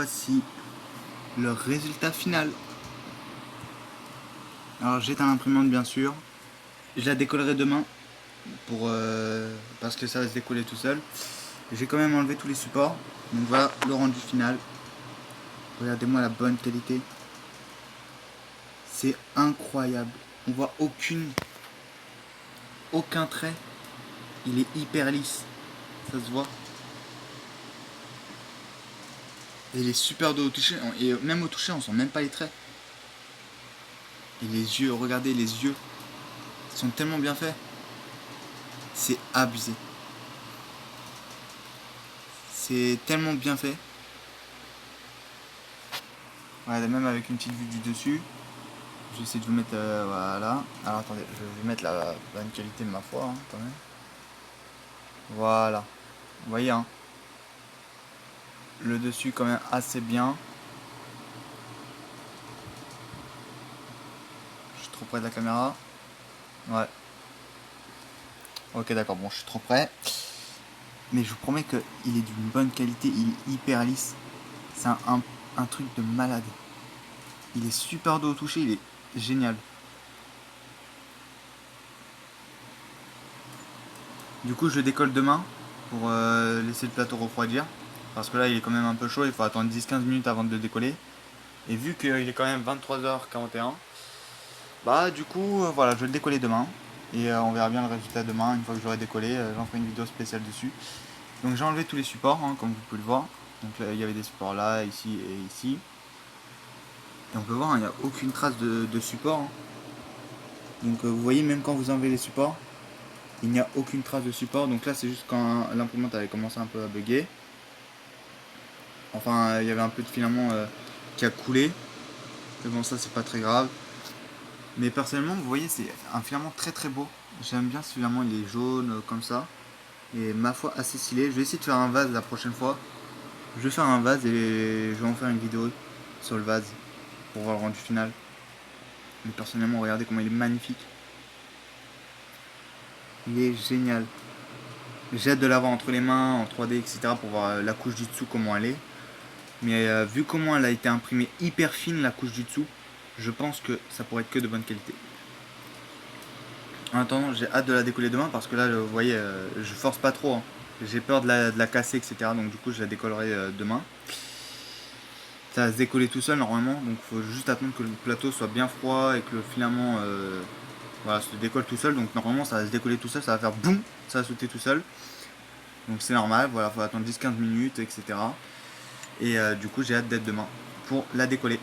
voici le résultat final. Alors j'éteins l'imprimante bien sûr. Je la décollerai demain pour parce que ça va se décoller tout seul. J'ai quand même enlevé tous les supports. Donc voilà le rendu final. Regardez-moi la bonne qualité. C'est incroyable. On voit aucun trait. Il est hyper lisse. Ça se voit. Et il est super doux au toucher. Et même au toucher, on sent même pas les traits. Et les yeux, regardez les yeux. Ils sont tellement bien faits. C'est abusé. C'est tellement bien fait. Regardez, même avec une petite vue du dessus. Je vais essayer de vous mettre voilà. Alors attendez, je vais vous mettre la bonne qualité de ma foi. Hein, quand même. Voilà. Vous voyez, hein. Le dessus quand même assez bien. Je suis trop près de la caméra. Ouais. Ok, d'accord, bon, je suis trop près. Mais je vous promets qu'il est d'une bonne qualité, il est hyper lisse. C'est un truc de malade. Il est super doux au toucher, il est génial. Du coup, je le décolle demain pour laisser le plateau refroidir. Parce que là, il est quand même un peu chaud, il faut attendre 10-15 minutes avant de le décoller. Et vu qu'il est quand même 23h41, bah du coup, voilà, je vais le décoller demain. Et on verra bien le résultat demain, une fois que j'aurai décollé, j'en ferai une vidéo spéciale dessus. Donc j'ai enlevé tous les supports, hein, comme vous pouvez le voir. Donc là, il y avait des supports là, ici et ici. Et on peut voir, il n'y a aucune trace de support. Hein. Donc vous voyez, même quand vous enlevez les supports, il n'y a aucune trace de support. Donc là, c'est juste quand l'imprimante avait commencé un peu à bugger. Enfin, il y avait un peu de filament qui a coulé. Mais bon, ça, c'est pas très grave. Mais personnellement, vous voyez, c'est un filament très très beau. J'aime bien ce filament, il est jaune comme ça. Et ma foi, assez stylé. Je vais essayer de faire un vase la prochaine fois. Je vais faire un vase et je vais en faire une vidéo sur le vase pour voir le rendu final. Mais personnellement, regardez comment il est magnifique. Il est génial. J'ai hâte de l'avoir entre les mains en 3D, etc. pour voir la couche du dessous, comment elle est. Mais vu comment elle a été imprimée hyper fine, la couche du dessous, je pense que ça pourrait être que de bonne qualité. En attendant, j'ai hâte de la décoller demain parce que là, vous voyez, je force pas trop. Hein. J'ai peur de la casser, etc. Donc du coup, je la décollerai demain. Ça va se décoller tout seul normalement, donc il faut juste attendre que le plateau soit bien froid et que le filament voilà, se décolle tout seul. Donc normalement, ça va se décoller tout seul, ça va faire boum, ça va sauter tout seul. Donc c'est normal, voilà, il faut attendre 10-15 minutes, etc. Et du coup, j'ai hâte d'être demain pour la décoller.